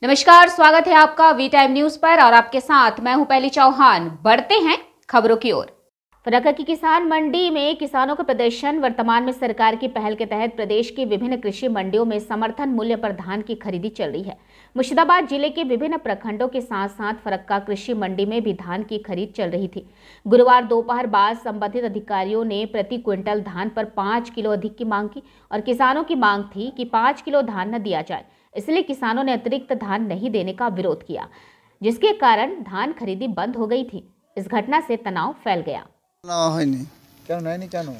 नमस्कार, स्वागत है आपका वी टाइम न्यूज पर और आपके साथ मैं हूं पहली चौहान। बढ़ते हैं खबरों की ओर। फरक्का की किसान मंडी में किसानों का प्रदर्शन। वर्तमान में सरकार की पहल के तहत प्रदेश की विभिन्न कृषि मंडियों में समर्थन मूल्य पर धान की खरीदी चल रही है। मुर्शिदाबाद जिले के विभिन्न प्रखंडों के साथ साथ फरक्का कृषि मंडी में भी धान की खरीद चल रही थी। गुरुवार दोपहर बाद संबंधित अधिकारियों ने प्रति क्विंटल धान पर 5 किलो अधिक की मांग की और किसानों की मांग थी कि 5 किलो धान न दिया जाए। इसलिए किसानों ने अतिरिक्त धान नहीं देने का विरोध किया, जिसके कारण धान खरीदी बंद हो गई थी। इस घटना से तनाव फैल गया।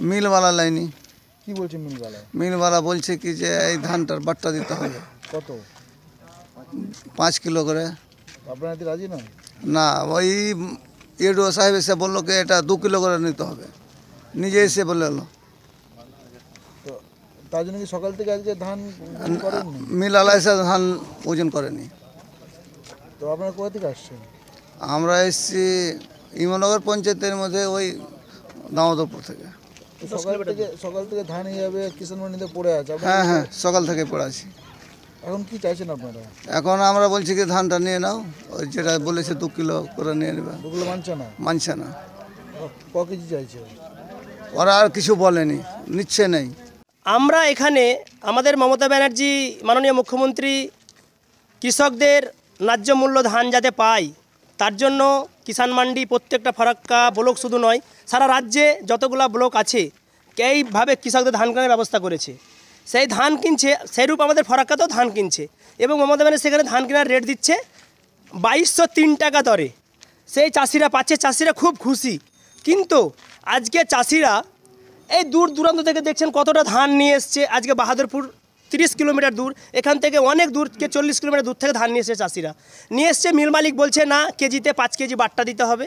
मिल वाला लाइनी কি বলছে মিলওয়ালা? মিল वाला বলছে কি যে এই ধানটার বাট্টা দিতে হবে কত? 5 কিলো করে। আপনারা কি রাজি নন? না, ওই এডো সাহেব এসে বললো কি এটা 2 কিলো করে নিতে হবে, নিজে এসে বলে এলো। তো তার জন্য কি সকাল থেকে আজকে ধান করেননি? মিল वाला এসে ধান ওজন করেনি। তো আপনারা কোথা থেকে আসছেন? আমরা এসেছি ইমনগর পঞ্চায়েতের মধ্যে ওই দামোদরপুর থেকে। সকাল থেকে ধান এইভাবে কিষাণ মান্ডিতে পড়ে আছে। হ্যাঁ হ্যাঁ, সকাল থেকে পড়ে আছি। এখন কি চাইছেন আপনারা? এখন আমরা বলছি কি ধানটা নিয়ে নাও, ওই যেটা বলেছে 2 কিলো করে নিয়ে নেবে। 2 কিলো মানছে না? মানছে না। ক কেজি চাইছে? ওরা আর কিছু বলেনি, নিচ্ছে নেই। আমরা এখানে আমাদের মমতা ব্যানার্জি মাননীয় মুখ্যমন্ত্রী কৃষকদের ন্যায্য মূল্য ধান যাতে পায় তার জন্য কিষাণ মান্ডি প্রত্যেকটা ফরাক্কা ব্লক শুধু নয়, সারা রাজ্যে যতগুলো ব্লক আছে এইভাবে কৃষকদের ধান কেনার ব্যবস্থা করেছে। সেই ধান কিনছে, সেইরূপ আমাদের ফরাক্কাতেও ধান কিনছে এবং মমতা ব্যানার্জি সেখানে ধান কেনার রেট দিচ্ছে 2203 টাকা দরে। সেই চাষিরা পাচ্ছে, চাষিরা খুব খুশি। কিন্তু আজকে চাষিরা এই দূর দূরান্ত থেকে দেখছেন কতটা ধান নিয়ে এসছে। আজকে বাহাদুরপুর 30 কিলোমিটার দূর, এখান থেকে অনেক দূর, 40 কিলোমিটার দূর থেকে ধান নিয়ে এসছে চাষিরা। নিয়ে এসছে, মিল মালিক বলছে না, কেজিতে 5 কেজি বাট্টা দিতে হবে,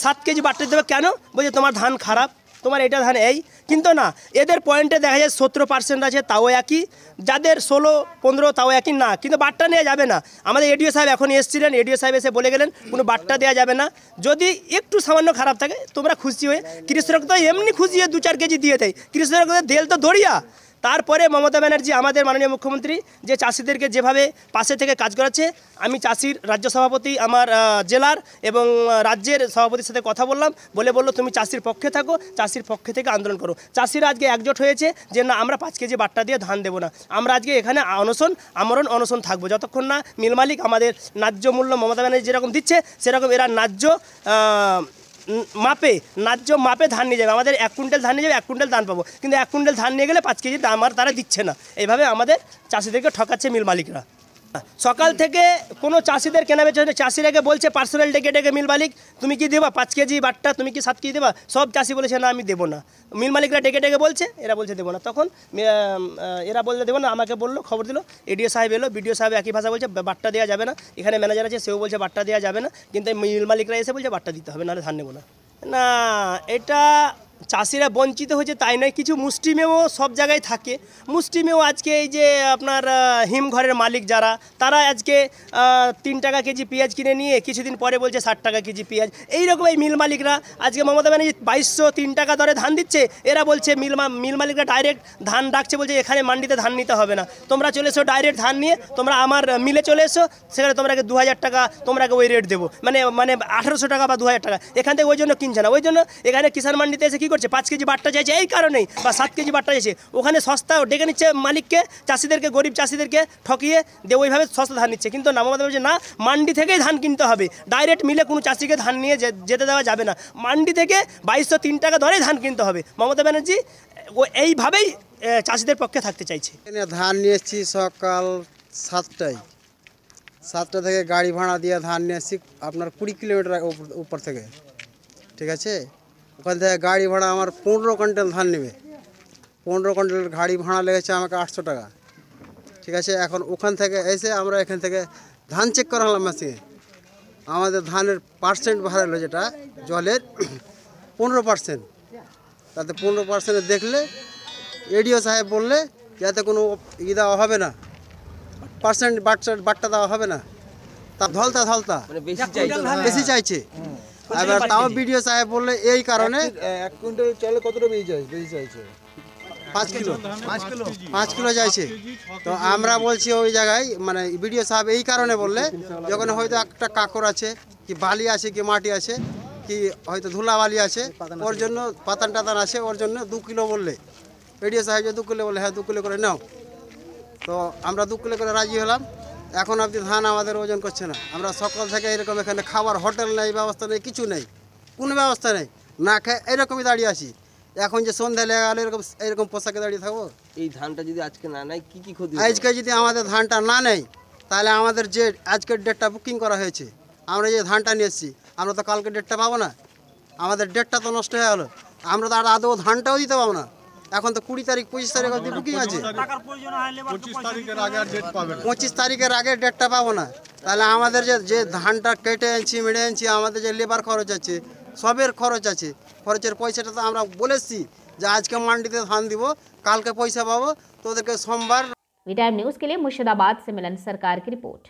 7 কেজি বাট্টা দিতে হবে। কেন? বলছে তোমার ধান খারাপ, তোমার এটা ধান এই। কিন্তু না, এদের পয়েন্টে দেখা যায় 17% আছে, তাও একই। যাদের 16-15 তাও একই না, কিন্তু বাট্টা নেওয়া যাবে না। আমাদের এডিও সাহেব এখন এসেছিলেন, এডিও সাহেব এসে বলে গেলেন কোনো বাট্টা দেওয়া যাবে না। যদি একটু সামান্য খারাপ থাকে তোমরা খুশি হয়ে, কৃষক তো এমনি খুশি হয়ে 2-4 কেজি দিয়ে দেয়, কৃষকদের দেল তো দড়িয়া। তারপরে মমতা ব্যানার্জি আমাদের মাননীয় মুখ্যমন্ত্রী যে চাষিদেরকে যেভাবে পাশে থেকে কাজ করাচ্ছে, আমি চাষির রাজ্য সভাপতি আমার জেলার এবং রাজ্যের সভাপতির সাথে কথা বললাম, বললো তুমি চাষির পক্ষে থাকো, চাষির পক্ষে থেকে আন্দোলন করো। চাষিরা আজকে একজোট হয়েছে যে না, আমরা 5 কেজি বাট্টা দিয়ে ধান দেবো না। আমরা আজকে এখানে অনশন থাকবো যতক্ষণ না মিল মালিক আমাদের ন্যায্য মূল্য মমতা ব্যানার্জি যেরকম দিচ্ছে সেরকম এরা ন্যায্য মাপে ধান নিয়ে যাবে। আমাদের 1 কুইন্টাল ধান নিয়ে যাবে, 1 কুইন্টাল ধান পাবো, কিন্তু 1 কুইন্টাল ধান নিয়ে গেলে 5 কেজি দাম আর তারা দিচ্ছে না। এইভাবে আমাদের চাষিদেরকে ঠকাচ্ছে মিল মালিকরা। সকাল থেকে কোনো চাষিদের কেনা বেচা, চাষিরাকে বলছে পার্সোনাল ডেকে মিল মালিক তুমি কি দেবা 5 কেজি বাট্টা, তুমি কি 7 কেজি দেবা? সব চাষি বলেছে না আমি দেবো না। মিল মালিকরা ডেকে বলছে, এরা বলছে দেবো না। তখন এরা বললে দেবো না, আমাকে বললো, খবর দিল, এডিও সাহেব এলো, বিডিও সাহেব একই ভাষা বলছে বাট্টা দেওয়া যাবে না। এখানে ম্যানেজার আছে, সেও বলছে বাট্টা দেওয়া যাবে না, কিন্তু মিল মালিকরা এসে বলছে বাট্টা দিতে হবে, নাহলে ধান নেবো না। না, এটা চাষিরা বঞ্চিত হয়েছে তাই নয়, কিছু মুষ্টিমেয় সব জায়গায় থাকে। মুষ্টিমেয় আজকে এই যে আপনার হিমঘরের মালিক যারা, তারা আজকে 3 টাকা কেজি পেঁয়াজ কিনে নিয়ে কিছুদিন পরে বলছে 60 টাকা কেজি পেঁয়াজ। এইরকম এই মিল মালিকরা আজকে মমতা ব্যানার্জি 2203 টাকা দরে ধান দিচ্ছে, এরা বলছে মিল মালিকরা ডাইরেক্ট ধান ডাকছে, বলছে এখানে মান্ডিতে ধান নিতে হবে না, তোমরা চলে এসো ডাইরেক্ট ধান নিয়ে, তোমরা আমার মিলে চলে এসো, সেখানে তোমরাকে 2000 টাকা তোমরাকে ওই রেট দেবো, মানে 1800 টাকা বা 2000 টাকা। এখান থেকে ওই জন্য কিনছে না, ওই জন্য এখানে কিষাণ মান্ডিতে এসে কী করছে, 5 কেজি বাট্টা চাইছে এই কারণেই, বা 7 কেজি বাট্টা চাইছে। ওখানে সস্তা ডেকে নিচ্ছে মালিককে, চাষিদেরকে, গরিব চাষিদেরকে ঠকিয়ে দিয়ে ওইভাবে সস্তা ধান নিচ্ছে। কিন্তু না, মমতা বলছে না, মান্ডি থেকেই ধান কিনতে হবে, ডাইরেক্ট মিলে কোনো চাষিকে ধান নিয়ে যেতে দেওয়া যাবে না, মান্ডি থেকে 2203 টাকা ধরেই ধান কিনতে হবে। মমতা ব্যানার্জি ও এইভাবেই চাষিদের পক্ষে থাকতে চাইছে। ধান নিয়ে এসেছি সকাল 7টা থেকে গাড়ি ভাড়া দিয়ে ধান নিয়ে এসেছি আপনার 20 কিলোমিটার উপর থেকে, ঠিক আছে। ওখান থেকে গাড়ি ভাড়া আমার 15 কুইন্টাল ধান নেবে, 15 কুইন্টাল গাড়ি ভাড়া লেগেছে আমাকে 800 টাকা, ঠিক আছে। এখন ওখান থেকে এসে আমরা এখান থেকে ধান চেক করা হলাম মেশিনে, আমাদের ধানের পার্সেন্ট ভাড়া যেটা জলের 15%, তাতে 15% দেখলে এডিও সাহেব বললে যাতে কোনো দেওয়া হবে না, পার্সেন্ট বাট্টা দেওয়া হবে না, তা ধলতা বেশি চাইছে। এবার তাও বিডিও সাহেব বললে এই কারণে 1 কুইন্টাল চালে কতটা বেশি চাইছে? 5 কিলো যাইছে। তো আমরা বলছি ওই জায়গায় মানে বিডিও সাহেব এই কারণে বললে, যখন হয়তো একটা কাকর আছে কি বালি আছে কি মাটি আছে কি হয়তো ধুলা বালি আছে, ওর জন্য পাতান টাতান আছে, ওর জন্য 2 কিলো বললে বিডিও সাহেব যে 2 কিলো বলে, হ্যাঁ 2 কিলো করে নাও। তো আমরা 2 কিলো করে রাজি হলাম। এখন অবধি ধান আমাদের ওজন করছে না। আমরা সকাল থেকে এরকম এখানে খাবার হোটেল নেই, ব্যবস্থা নেই, কিছু নেই, কোনো ব্যবস্থা নেই, না খেয়ে এরকমই দাঁড়িয়ে আছি। এখন যে সন্ধ্যা লেগে গেলে এরকম পোশাকে দাঁড়িয়ে থাকবো। এই ধানটা যদি আজকে না নেয় কি কি ক্ষতি আজকে যদি আমাদের ধানটা না নেয়, তাহলে আমাদের যে আজকের ডেটটা বুকিং করা হয়েছে, আমরা যে ধানটা নিয়ে এসেছি, আমরা তো কালকে ডেটটা পাবো না। আমাদের ডেটটা তো নষ্ট হয়ে গেলো, আমরা তো আর আদৌ ধানটাও দিতে পাবো না। এখন তো 20 তারিখ 25 তারিখ অবধি বুকিং আছে, 25 তারিখের আগে ডেটটা পাবো না। তাহলে আমাদের যে ধানটা কেটে আনছি মেড়ে আনছি, আমাদের যে লেবার খরচ আছে, সবের খরচ আছে, খরচের পয়সাটা তো আমরা বলেছি যে আজকে মান্ডিতে ধান দিব, কালকে পয়সा पाबो, तो ओदेरके सोमवार। वी टाइम न्यूज के लिए मुर्शिदाबाद से मिलन सरकार की रिपोर्ट।